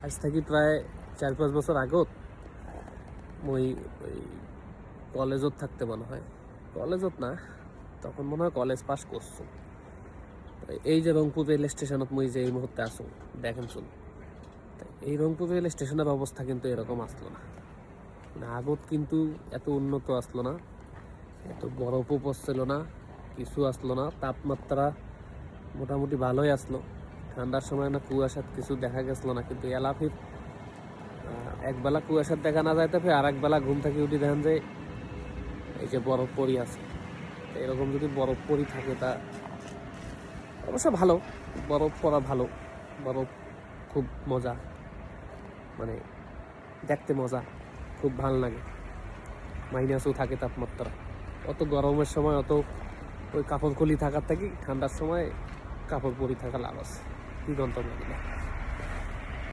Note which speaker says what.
Speaker 1: আজ থেকে প্রায় 4-5 বছর আগত মই কলেজত থাকতে মনে হয়, কলেজত না তখন মনে হয় কলেজ পাস করছো। এই যে রংপুর রেল স্টেশনত মই যে এই মুহূর্তে আসো দেখেন শুন, এই রংপুর রেল স্টেশনের অবস্থা কিন্তু এরকম আসলো না, মানে আগত কিন্তু এত উন্নত আসলো না, এত বরফও পড়ছিল না, কিছু আসলো না, তাপমাত্রা মোটামুটি ভালোই আসলো, ঠান্ডার সময় না কুয়াশাত কিছু দেখা গেছিলো না, কিন্তু এলাফির একবেলা কুয়াশার দেখা না যাইতে ফের আর একবেলা ঘুম থেকে উঠি দেখেন যে এই যে বরফ পরি আছে। এরকম যদি বরফ পরি থাকে তা অবশ্য ভালো, বরফ পরা ভালো, বরফ খুব মজা, মানে দেখতে মজা, খুব ভালো লাগে। মাইনাসও থাকে তাপমাত্রা, অত গরমের সময় অত ওই কাপড় খুলি থাকার থেকে ঠান্ডার সময় কাপড় পরি থাকা লাভ আছে। কি গন্তব্য